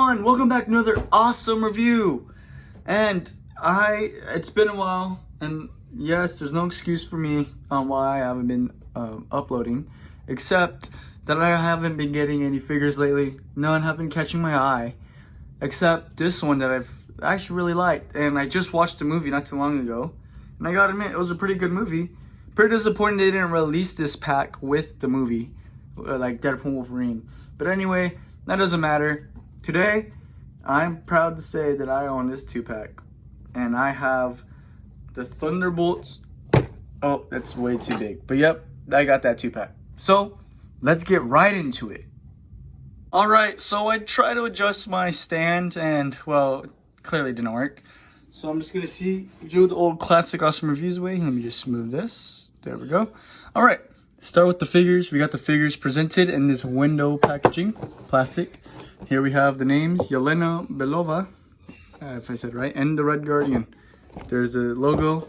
everyone, welcome back to another awesome review. And it's been a while, and yes, there's no excuse for me on why I haven't been uploading, except that I haven't been getting any figures lately. None have been catching my eye, except this one that I've actually really liked. And I just watched the movie not too long ago, and I gotta admit, it was a pretty good movie. Pretty disappointed they didn't release this pack with the movie, like Deadpool Wolverine. But anyway, that doesn't matter. Today, I'm proud to say that I own this 2-pack. And I have the Thunderbolts. Oh, that's way too big. But yep, I got that 2-pack. So, let's get right into it. Alright, so I tried to adjust my stand and, well, it clearly didn't work. So I'm just going to do the old classic awesome reviews way. Let me just move this. There we go. Alright, start with the figures. We got the figures presented in this window packaging, plastic. Here we have the names, Yelena Belova, if I said right, and the Red Guardian. There's the logo,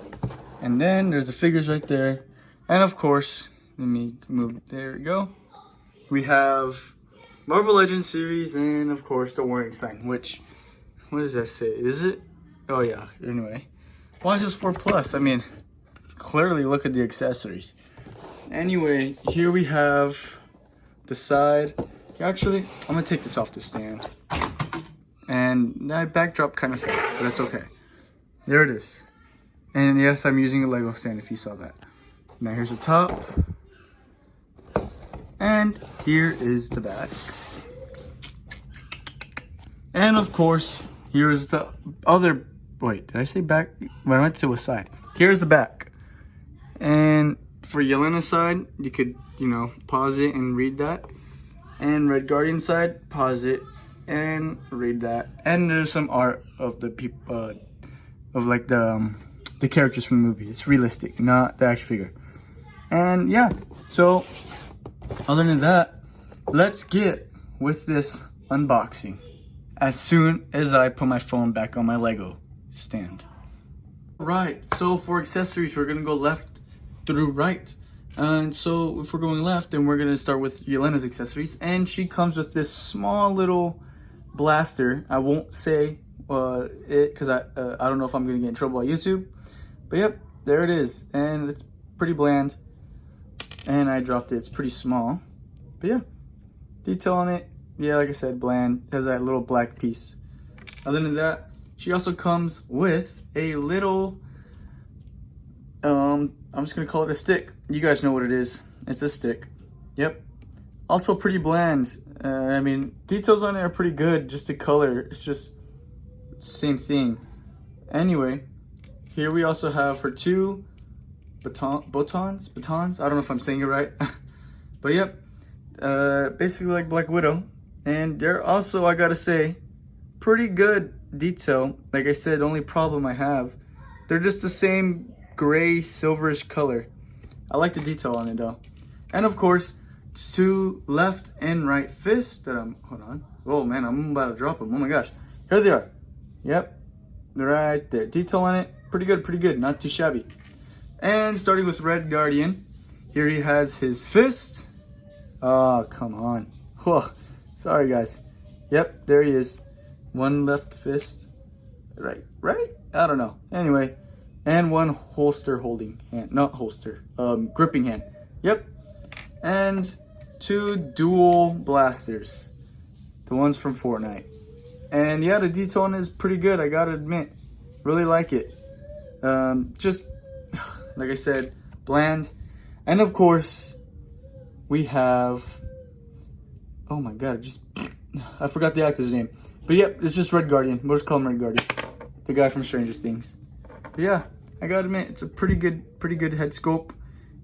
and then there's the figures right there. And of course, let me move, there we go. We have Marvel Legends series, and of course the warning sign, which, what does that say? Is it? Oh yeah, anyway. Why is this 4+? I mean, clearly look at the accessories. Anyway, here we have the side. Actually, I'm gonna take this off the stand. And that backdrop kind of fell, but that's okay. There it is. And yes, I'm using a Lego stand if you saw that. Now here's the top. And here is the back. And of course, here's the other, wait, did I say back? Well, I meant to say was side. Here's the back. And for Yelena's side, you could, pause it and read that. And Red Guardian side, pause it and read that. And there's some art of the people, of like the characters from the movie. It's realistic, not the action figure. And yeah, so other than that, let's get with this unboxing as soon as I put my phone back on my Lego stand. Right, so for accessories, we're gonna go left through right. And so if we're going left, then we're gonna start with Yelena's accessories. And she comes with this small little blaster. I won't say it because I don't know if I'm gonna get in trouble on YouTube. But yep, there it is. And it's pretty bland. And I dropped it, it's pretty small. But yeah, detail on it. Yeah, like I said, bland. It has that little black piece. Other than that, she also comes with a little, I'm just gonna call it a stick. You guys know what it is. It's a stick. Yep. Also pretty bland. I mean, details on it are pretty good. Just the color, it's just the same thing. Anyway, here we also have her 2 batons. I don't know if I'm saying it right. But yep, basically like Black Widow. And they're also, I gotta say, pretty good detail. Like I said, the only problem I have, they're just the same gray silverish color. I like the detail on it though. And of course, 2 left and right fists that hold on. Oh man, I'm about to drop them. Oh my gosh. Here they are. Yep. They're right there. Detail on it, pretty good. Not too shabby. And starting with Red Guardian, here he has his fist. Oh, come on. Whoa. Sorry guys. Yep, there he is. 1 left fist. Right? I don't know. Anyway. And 1 holster holding hand, not holster, gripping hand. Yep. And 2 dual blasters, the ones from Fortnite. And yeah, the detail on it is pretty good, I gotta admit. Really like it. Just, like I said, bland. And of course, we have, oh my god, I forgot the actor's name. But yep, it's just Red Guardian. We'll just call him Red Guardian. The guy from Stranger Things. But yeah, I gotta admit, it's a pretty good head sculpt.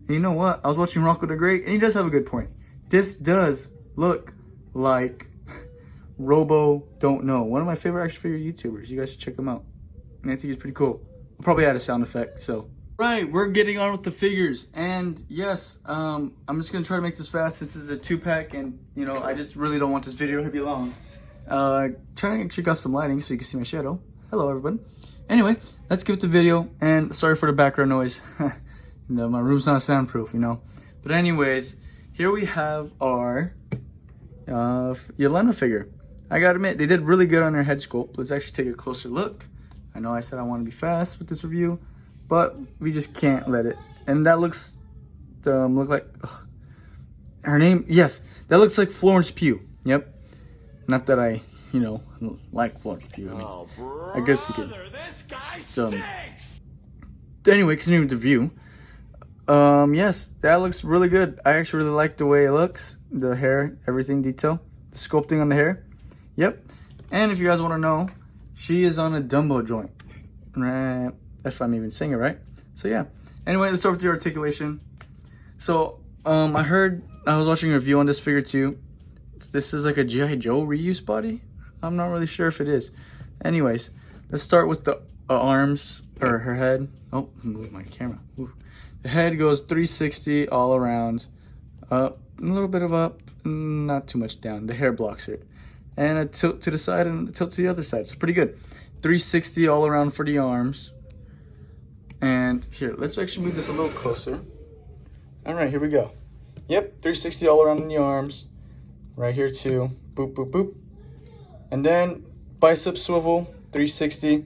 And you know what? I was watching Rocco the Great, and he does have a good point. This does look like Robo Don't Know. One of my favorite action figure YouTubers. You guys should check him out. And I think he's pretty cool. I'll probably add a sound effect, so. Right, we're getting on with the figures. And yes, I'm just gonna try to make this fast. This is a 2-pack, and I just really don't want this video to be long. Trying to check out some lighting so you can see my shadow. Hello, everyone. Anyway, let's get to the video, and sorry for the background noise. My room's not soundproof, But anyways, here we have our Yelena figure. I gotta admit, they did really good on their head sculpt. Let's actually take a closer look. I know I said I want to be fast with this review, but we just can't let it. And that looks, look like, her name, yes, that looks like Florence Pugh. Yep. Not that I, you know, like Florence Pugh. I mean, I guess you could. This guy stinks. Anyway, continuing with the view. Yes, that looks really good. I actually really like the way it looks. The hair, everything detail. The sculpting on the hair. Yep. And if you guys want to know, she is on a Dumbo joint. Right. If I'm even saying it right. So yeah. Anyway, let's start with the articulation. So, I was watching a review on this figure too. This is like a G.I. Joe reuse body. I'm not really sure if it is. Anyways, let's start with the arms, or her head. Oh, move my camera. Ooh. The head goes 360 all around. Up, a little bit of up, not too much down. The hair blocks it. And a tilt to the side and a tilt to the other side. It's pretty good. 360 all around for the arms. And here, let's actually move this a little closer. All right, here we go. Yep, 360 all around in the arms. Right here too. Boop, boop, boop. And then bicep swivel, 360.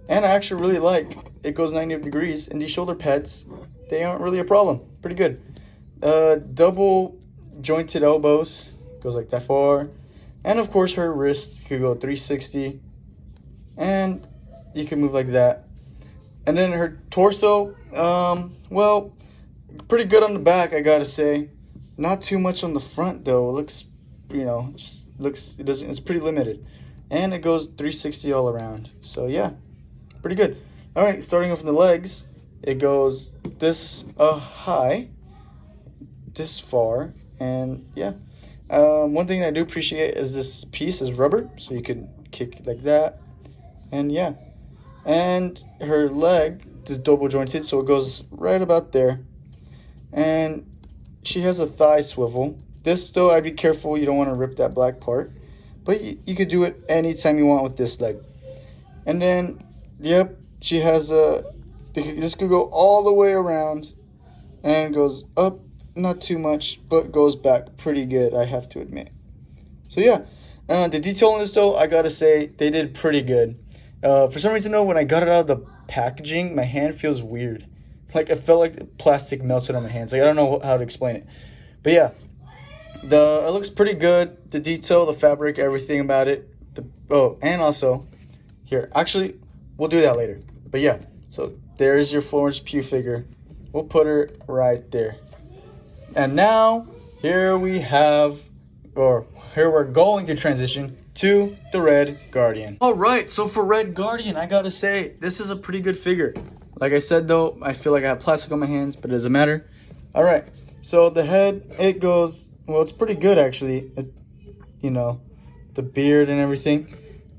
And I actually really like it goes 90 degrees. And these shoulder pads, they aren't really a problem. Pretty good. Double jointed elbows, goes like that far. And of course her wrist could go 360. And you can move like that. And then her torso, well, pretty good on the back, I gotta say. Not too much on the front though. It looks, you know, just looks, it's pretty limited. And it goes 360 all around. So yeah, pretty good. All right, starting off from the legs, it goes this high, this far, and yeah. One thing I do appreciate is this piece is rubber, so you can kick like that, and yeah. And her leg is double jointed, so it goes right about there. And she has a thigh swivel. This though, I'd be careful, you don't want to rip that black part, but you could do it anytime you want with this leg. And then, yep, she has this could go all the way around and goes up, not too much, but goes back pretty good, I have to admit. So yeah, the detail on this though, I gotta say, they did pretty good. For some reason though, when I got it out of the packaging, my hand feels weird. Like, it felt like plastic melted on my hands. Like, I don't know how to explain it. But yeah, it looks pretty good. The detail, the fabric, everything about it. And also, here, actually, we'll do that later. But yeah, so there's your Florence Pugh figure. We'll put her right there. And now, here we're going to transition to the Red Guardian. All right, so for Red Guardian, I gotta say, this is a pretty good figure. Like I said though, I feel like I have plastic on my hands, but it doesn't matter. All right, so the head, it goes, well, it's pretty good actually. You know, the beard and everything.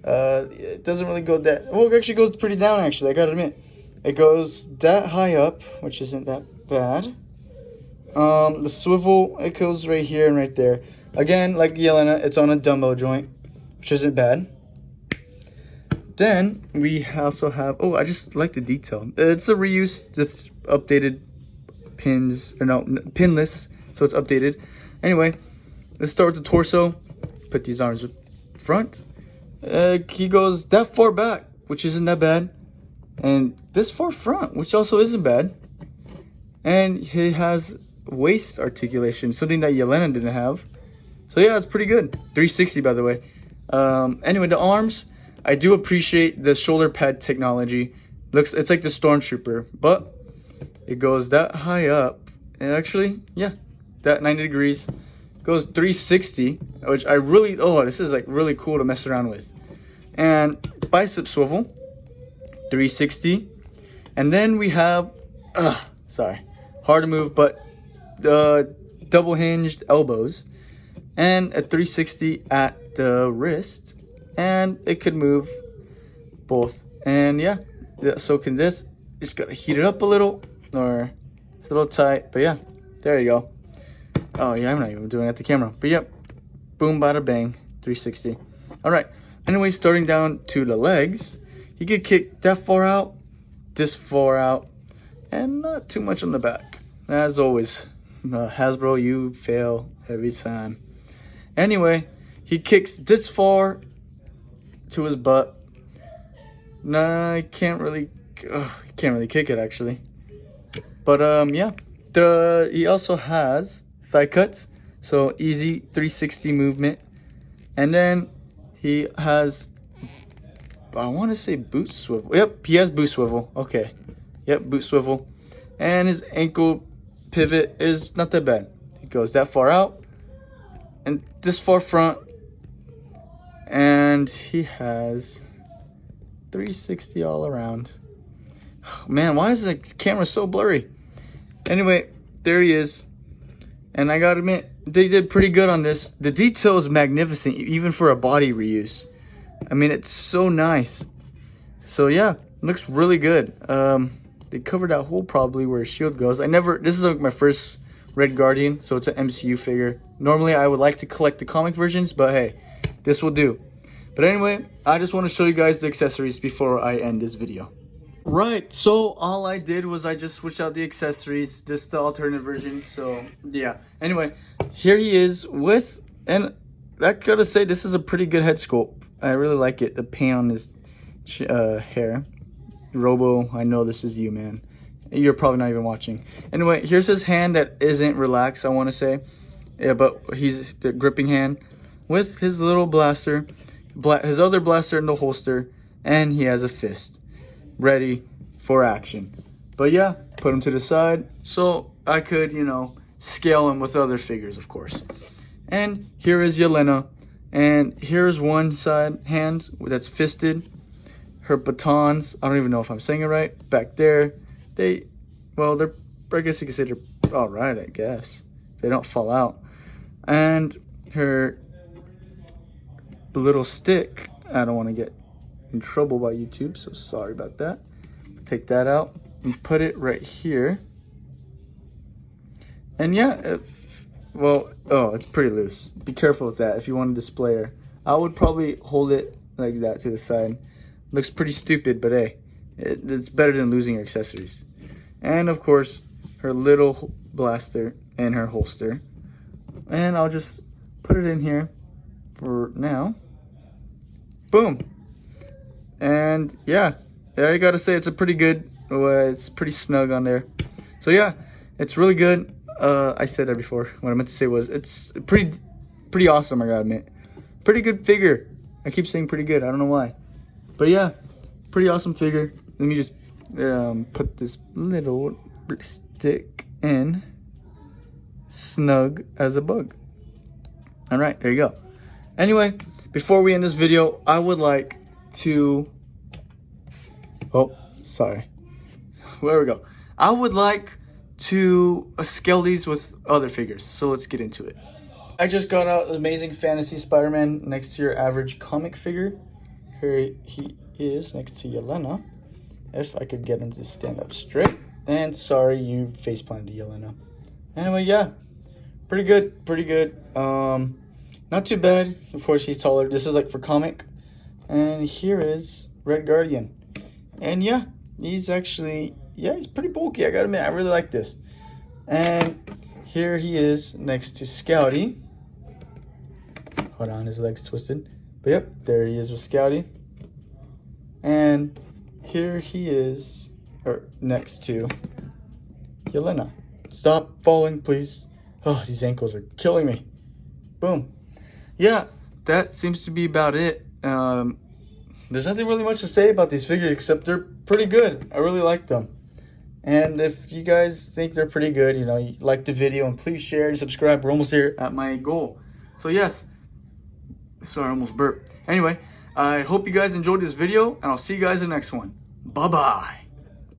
It doesn't really go that, well, it actually goes pretty down actually, I gotta admit. It goes that high up, which isn't that bad. The swivel, it goes right here and right there. Again, like Yelena, it's on a Dumbo joint, which isn't bad. Then we also have, I just like the detail. It's a reuse, just updated pins, or no, pinless, so it's updated. Anyway, let's start with the torso. Put these arms up front. He goes that far back, which isn't that bad. And this far front, which also isn't bad. And he has waist articulation, something that Yelena didn't have. So yeah, it's pretty good. 360 by the way. Anyway, the arms, I do appreciate the shoulder pad technology. It's like the Stormtrooper, but it goes that high up. And actually, yeah, that 90 degrees goes 360, which I really, this is like really cool to mess around with. And bicep swivel, 360. And then we have, hard to move, but double hinged elbows and a 360 at the wrist. And it could move both. And yeah, so can this. Just gotta heat it up a little, or it's a little tight, but yeah, there you go. Oh yeah, I'm not even doing it at the camera, but yep, boom, bada bang, 360. All right, anyway, starting down to the legs, you could kick that far out, this far out, and not too much on the back. As always, Hasbro, you fail every time. Anyway, he kicks this far to his butt. Nah, I can't really kick it actually. But yeah, he also has thigh cuts, so easy 360 movement, and then he has, I want to say boot swivel. Yep, he has boot swivel. Okay, yep, boot swivel, and his ankle pivot is not that bad. It goes that far out and this far front, and he has 360 all around. Man, why is the camera so blurry? Anyway, there he is. And I gotta admit, they did pretty good on this. The detail is magnificent, even for a body reuse. I mean, it's so nice. So yeah, looks really good. They covered that hole probably where his shield goes. This is like my first Red Guardian, so it's an MCU figure. Normally, I would like to collect the comic versions, but hey, this will do. But anyway, I just want to show you guys the accessories before I end this video. Right, so all I did was I just switched out the accessories, just the alternate versions, so yeah. Anyway, here he is with, and I gotta say, this is a pretty good head sculpt. I really like it, the paint on his hair. Robo, I know this is you, man. You're probably not even watching. Anyway, here's his hand that isn't relaxed, I want to say. Yeah, but he's the gripping hand with his little blaster, his other blaster in the holster, and he has a fist ready for action. But yeah, put him to the side so I could, you know, scale him with other figures, of course. And here is Yelena, and here's one side hand that's fisted. Her batons, I don't even know if I'm saying it right, back there, they're, I guess you could say they're all right, I guess. They don't fall out. And her little stick, I don't want to get in trouble by YouTube, so sorry about that. Take that out and put it right here. And yeah, it's pretty loose. Be careful with that if you want to display her. I would probably hold it like that to the side. Looks pretty stupid, but hey, it's better than losing your accessories. And of course, her little blaster and her holster. And I'll just put it in here for now. Boom. And yeah, I gotta say it's a pretty good, it's pretty snug on there. So yeah, it's really good. I said that before. What I meant to say was it's pretty awesome, I gotta admit. Pretty good figure. I keep saying pretty good, I don't know why. But yeah, pretty awesome figure. Let me just put this little stick in, snug as a bug. All right, there you go. Anyway, before we end this video, I would like to, there we go. I would like to scale these with other figures, so let's get into it. I just got out Amazing Fantasy Spider-Man next to your average comic figure. Here he is next to Yelena. If I could get him to stand up straight. And sorry, you face planted Yelena. Anyway, yeah, pretty good. Not too bad. Of course, he's taller. This is like for comic. And here is Red Guardian. And yeah, he's actually, he's pretty bulky. I gotta admit, I really like this. And here he is next to Scouty. Hold on, his leg's twisted. But yep, there he is with Scouty. And here he is next to Yelena. Stop falling, please. Oh, these ankles are killing me. Boom. Yeah, that seems to be about it. There's nothing really much to say about these figures except they're pretty good. I really like them. And if you guys think they're pretty good, you like the video, and please share and subscribe. We're almost here at my goal. So yes. Sorry, I almost burped. Anyway, I hope you guys enjoyed this video, and I'll see you guys in the next one. Bye-bye.